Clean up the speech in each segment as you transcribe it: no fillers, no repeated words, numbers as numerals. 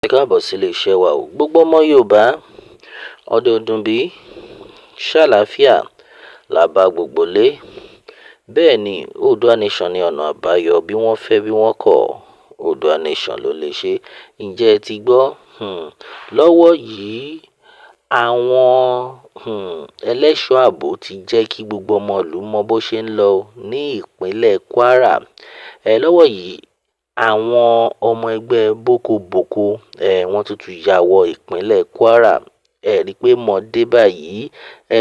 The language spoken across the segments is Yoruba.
Ẹ káàbọ̀ sí ilé-iṣẹ́ wa o. Gbogbo ọmọ Yorùbá ọdọọdún bí ṣàlàáfíà là bá gbogbo lé. Bẹ́ẹ̀ ni Oòduà Nation ní ọ̀nà àbáyọ bí wọ́n fẹ́ bí wọ́n kọ̀. Oòduà Nation ló lè ṣe. Ǹjẹ́ ẹ ti gbọ́? Lọ́wọ́ yìí àwọn ẹlẹ́ṣọ́ ààbò ti jẹ́ kí gbogbo ọmọ ìlú mọ bó ṣe ń lọ ní ìpínlẹ̀ Kwara. Lọ́wọ́ yìí àwọn ọmọ ẹgbẹ́ Boko wọ́n tún ya wọ ìpínlẹ̀ Kwara. Rí i pé mọ̀ dé báyìí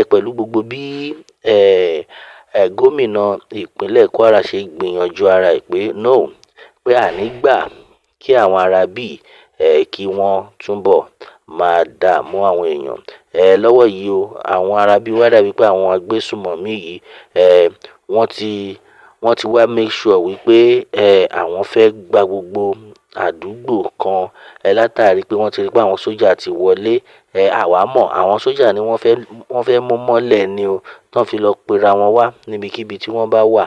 pẹ̀lú gbogbo bí gómìnà ìpínlẹ̀ Kwara ṣe gbìyànjú ara ẹ̀ pé no pé àní gbà kí àwọn ará bí kí wọ́n túbọ̀ máa dààmú àwọn èèyàn. Lọ́wọ́ yìí o àwọn ará bí wá dàbí pé àwọn agbésùmọ̀mí yìí wọ́n ti wá make sure wípé àwọn fẹ́ gba gbogbo àdúgbò kan látàrí pé wọ́n ti rí pé àwọn sójà ti wọlé. Àwa mọ̀ àwọn sójà ni wọ́n fẹ́ mú mọ́lẹ̀ ni o tán fi lọ pera wọn wá níbikíbi tí wọ́n bá wà.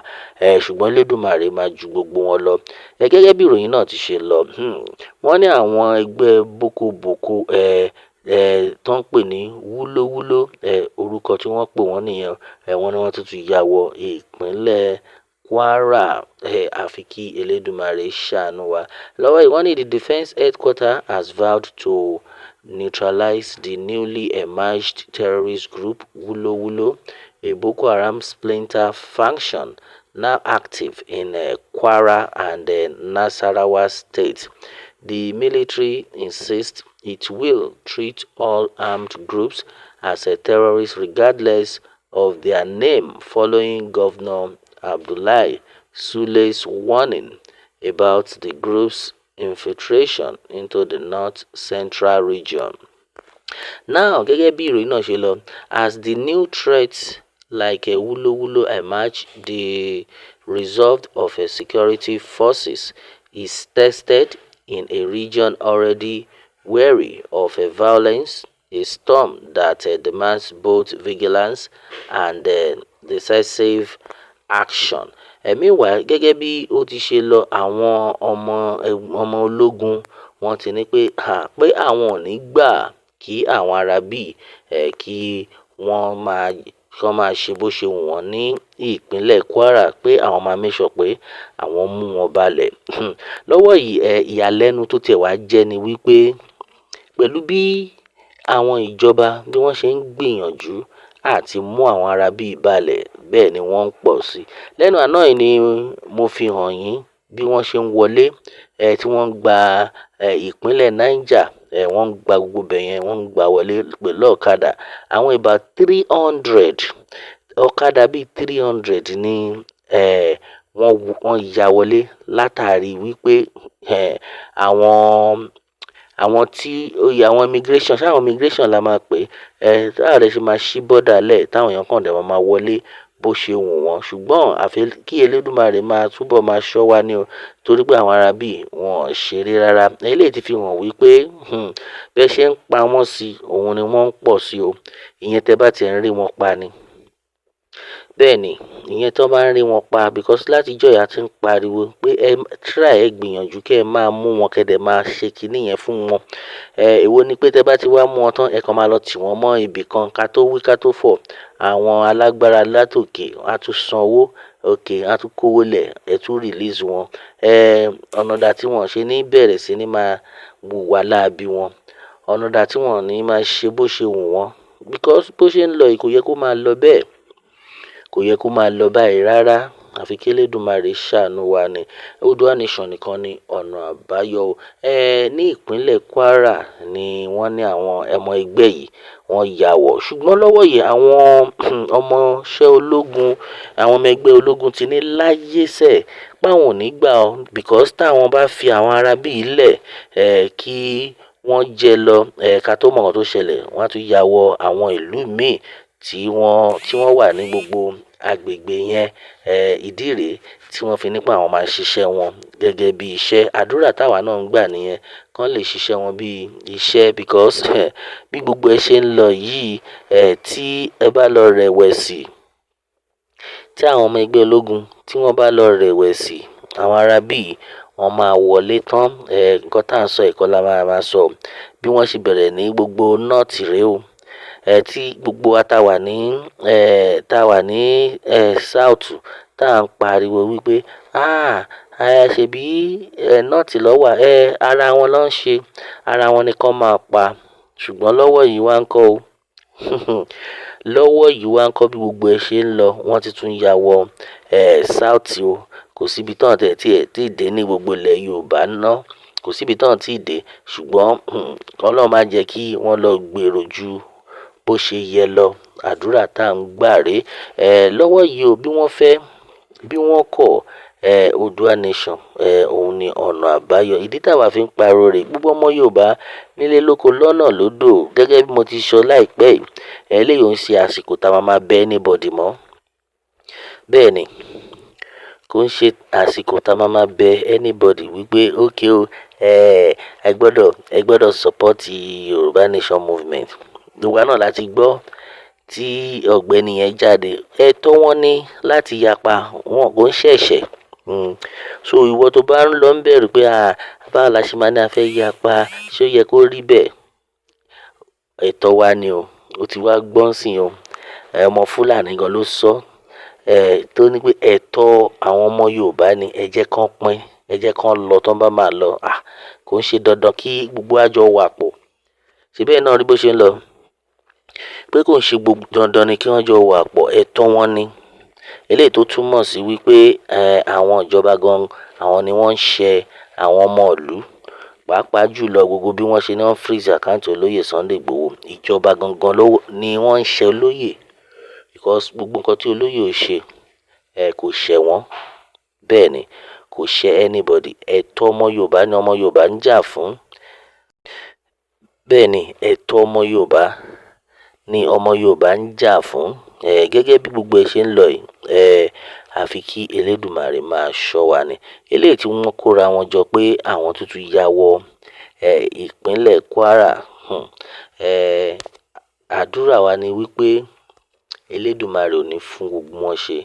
Ṣùgbọ́n Elédùmarè máa ju gbogbo wọn lọ. Gẹ́gẹ́ bí ìròyìn náà ti ṣe lọ wọ́n ní àwọn ẹgbẹ́ Boko tó ń pè ní wúlówúló orúkọ tí wọ́n pè wọ́n nìyẹn. Wọ́n ní wọ́n tún ya wọ ìpínlẹ̀ Kwara. Àfi kí Elédùmarè ṣàánú wa. Lọ́wọ́ yìí wọ́n ní the defence headquarter has vowed to neutralize the newly emerged terrorist group Wúlówúló, a Boko Haram splinter faction now active in Kwara and Nasarawa states. The military insists it will treat all armed groups as terrorists regardless of their name, following Governor Abdullahi Sule's warning about the group's infiltration into the north-central region. Now, gẹ́gẹ́ bí ìròyìn náà ṣe lọ, as the new threats like Wúlówúló emerge, the resolve of security forces is tested in a region already wary of violence, a storm that demands both vigilance and decisive action. Meanwhile, gẹ́gẹ́ bí ó ti ṣe lọ, àwọn ọmọ ológun wọ́n ti ní pé àwọn ò ní gbà kí àwọn ará bí kí wọ́n máa ṣe bó ṣe wù wọ́n ní ìpínlẹ̀ Kwara, pé àwọn máa make sure pé àwọn mú wọn balẹ̀. Lọ́wọ́ yìí ìyàlẹ́nu tó tiẹ̀ wá jẹ́ ni wípé pẹ̀lú bí àwọn ìjọba bí wọ́n ṣe ń gbìyànjú àti mú àwọn ará bí balẹ̀, bẹ́ẹ̀ ni wọ́n ń pọ̀ sí. Lẹ́nu àná yìí ni mo fi hàn yín bí wọ́n ṣe ń wọlé tí wọ́n ń gba ìpínlẹ̀ Niger. Wọ́n ń gba gbogbo bẹ̀yẹn, wọ́n ń gba wọlé pẹ̀lú ọ̀kadà. Àwọn about 300 ọ̀kadà bíi 300 ni wọ́n ya wọlé látàrí wípé àwọn tí ó yẹ àwọn immigration ṣáwọn immigration la máa pè táwọn rẹ̀ ṣe máa ṣí border lẹ̀ táwọn èèyàn kàn dẹ̀ máa wọlé bó ṣe wù wọ́n. Ṣùgbọ́n àfi kí Elédùmarè máa túbọ̀ máa ṣọ́ wa ní o, torí pé àwọn ará bí wọn ṣeré rárá. Eléyìí ti fi hàn wípé bí ẹ ṣe ń pa wọ́n sí òun ni wọ́n ń pọ̀ sí o. Ìyẹn tẹ́ bá ti ń rí wọn pa ni. Bẹ́ẹ̀ ni ìyẹn tó bá ń rí wọn pa, because látijọ́ ìyá ti ń pariwo pé ẹ gbìyànjú kẹ́ ẹ máa mú wọn kẹ́dẹ̀ máa ṣe kinní yẹn fún wọn. Èwo ni pé tẹ́ bá ti wá mú wọn tán ẹ kàn máa lọ tì wọ́n mọ́ ibì kan, ká tó wí ká tó fọ̀ àwọn alágbára látòkè á tún san owó á tún kówó lẹ̀ ẹ tún release wọn. Ọ̀nà dà tí wọ́n ṣe ní bẹ̀rẹ̀ sí ní máa wùwà láabi wọn, ọ̀nà dà tí wọ́n ní máa ṣe bó ṣe wù wọ́n, because bó ṣe ń lọ kò yẹ kó máa lọ bẹ́ẹ̀, kò yẹ kó máa lọ báyìí rárá. Àfi kí Elédùmarè ṣàánú wa ni. Oòduà Nation nìkan ni ọ̀nà àbáyọ. Ní ìpínlẹ̀ Kwara ni wọ́n ní àwọn ọmọ ẹgbẹ́ yìí wọ́n ya wọ̀. Ṣùgbọ́n lọ́wọ́ yìí àwọn ọmọọṣẹ́ ológun, àwọn ọmọ ẹgbẹ́ ológun ti ní láyé sẹ̀ páwọn ò ní gbà ọ́, because táwọn bá fi àwọn ará bí ilẹ̀ kí wọ́n jẹ lọ ká tó mọ̀ nǹkan tó ṣẹlẹ̀, wọ́n á tún ya wọ àwọn ìlú míì tí wọ́n wà ní gbogbo agbègbè yẹn. Ìdí rèé tí wọ́n fi nípa àwọn máa ṣiṣẹ́ wọn gẹ́gẹ́ bí iṣẹ́. Àdúrà táwa náà ń gbà nìyẹn, kán lè ṣiṣẹ́ wọn bí iṣẹ́, because bí gbogbo ẹ ṣe ń lọ yìí tí ẹ bá lọ rẹ̀wẹ̀sì, tí àwọn ọmọ ẹgbẹ́ ológun tí wọ́n bá lọ rẹ̀wẹ̀sì, àwọn ará bí wọ́n máa wọlé tán. Nǹkan tá à ń sọ yìí kọ́ la máa sọ. Bí wọ́n ṣe bẹ̀rẹ̀ ní gbogbo north rèé o. Tí gbogbo wa tá wà ní south tá à ń pariwo wípé ṣèbí north ló wà, ara wọn ló ń ṣe, ara wọn ni kán máa pa. Ṣùgbọ́n lọ́wọ́ yìí wá ń kọ́ o. Lọ́wọ́ yìí wá ń kọ́ bí gbogbo ẹ ṣe ń lọ, wọ́n ti tún ya wọ south o. Kò síbi tán tí ì dé ní gbogbo ilẹ̀ Yorùbá ná. Kò síbi tán tí ì dé. Ṣùgbọ́n Ọlọ́run má jẹ́ kí wọ́n lọ gbèrò ju bó ṣe yẹ lọ. Àdúrà tá à ń gbà rèé. Lọ́wọ́ yìí o, bí wọ́n fẹ́ bí wọ́n kọ̀, Oòduà nation, òun ni ọ̀nà àbáyọ. Ìdí táwa fi ń pariwo rèé. Gbogbo ọmọ Yorùbá nílé lóko lọ́nà lódò, gẹ́gẹ́ bí mo ti sọ láìpẹ́ yìí, eléyìí ò ń ṣe àsìkò tá a máa bẹ anybody mọ́. Bẹ́ẹ̀ ni, kò ń ṣe àsìkò tá a máa bẹ anybody wípé okay o, ẹ gbọ́dọ̀ support Yorùbá nation movement. Gbogbo wa náà láti gbọ́ tí ọ̀gbẹ́ni yẹn jáde. Ẹ̀tọ́ wọn ní láti yapa, wọn kò ń ṣẹ̀ṣẹ̀. So ìwọ tó bá ń lọ ń bẹ̀rù pé báwo la ṣe máa ní a fẹ́ yapa, ṣé ó yẹ kó rí bẹ́ẹ̀? Ẹ̀tọ́ wa ni o. Ó ti wá gbọ́n sí o. Ọmọ Fúlàní gan ló sọ, tó ní pé ẹ̀tọ́ àwọn ọmọ Yorùbá ni ẹ jẹ́ kán pín, ẹ jẹ́ kán lọ tán bá máa lọ. Kò ń ṣe dandan kí gbogbo àjọ wà pọ̀. Ṣèbẹ́ẹ̀ náà rí bó ṣe ń lọ. Pé kò ń ṣe gbogbo dandan ni kí wọ́n jọ wà pọ̀, ẹ̀tọ́ wọn ni. Eléyìí tó túmọ̀ sí wípé àwọn ìjọba gan, àwọn ni wọ́n ń ṣe àwọn ọmọ ìlú. Pàápàá jùlọ gbogbo bí wọ́n ṣe ní wọ́n freeze account olóyè Sunday Igboho. Ìjọba gangan ni wọ́n ń ṣe olóyè. Because gbogbo nǹkan tí olóyè ò ṣe, kò ṣẹ̀ wọ́n. Bẹ́ẹ̀ ni, kò ṣẹ̀ anybody. Ẹ̀tọ́ ọmọ Yorùbá ni ọmọ Yorùbá ń jà fún. Bẹ́ẹ̀ ni, ẹ̀tọ́ ọmọ Yorùbá ni ọmọ Yorùbá ń jà fún. Gẹ́gẹ́ bí gbogbo ẹ ṣe ń lọ yìí, àfi kí Elédùmarè máa ṣọ́ wa ni. Eléyìí tí wọ́n kóra wọn jọ pé àwọn tuntun ya wọ ìpínlẹ̀ Kwara. Àdúrà wa ni wípé Elédùmarè ò ní fún gbogbo wọn ṣe.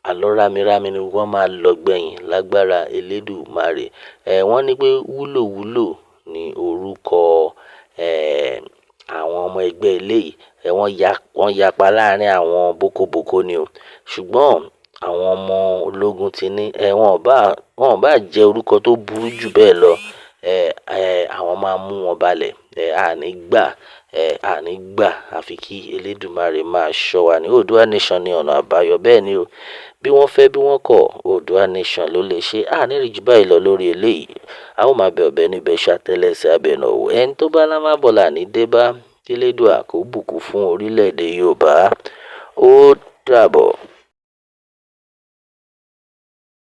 Àlọ́ rámirámi ni wọ́n máa lọ gbẹ̀yìn lágbára Elédùmarè. Wọ́n ní pé wúlòwúlò ni orúkọ àwọn ọmọ ẹgbẹ́ eléyìí. Wọ́n yapa láàrin àwọn Boko ni o. Ṣùgbọ́n àwọn ọmọ ológun ti ní wọn ò bá jẹ́ orúkọ tó burú jù bẹ́ẹ̀ lọ. Àwọn máa mú wọn balẹ̀. Àní gbà àfi kí Elédùmarè máa ṣọ́ wa ni. Oòduà nation ni ọ̀nà àbáyọ. Bẹ́ẹ̀ ni o. Bí wọ́n fẹ́ bí wọ́n kọ̀, Oòduà nation ló lè ṣe. Ní rí jù báyìí lọ lórí eléyìí. A ó máa bẹ ọ̀bẹ níbẹ̀ ṣàtẹ́lẹsẹ̀ abẹnáwó. Ẹni tó bá lámábọ̀là ní débá, kí Elédùà kó bùkún fún orílẹ̀-èdè Yorùbá. Ó dàbọ̀.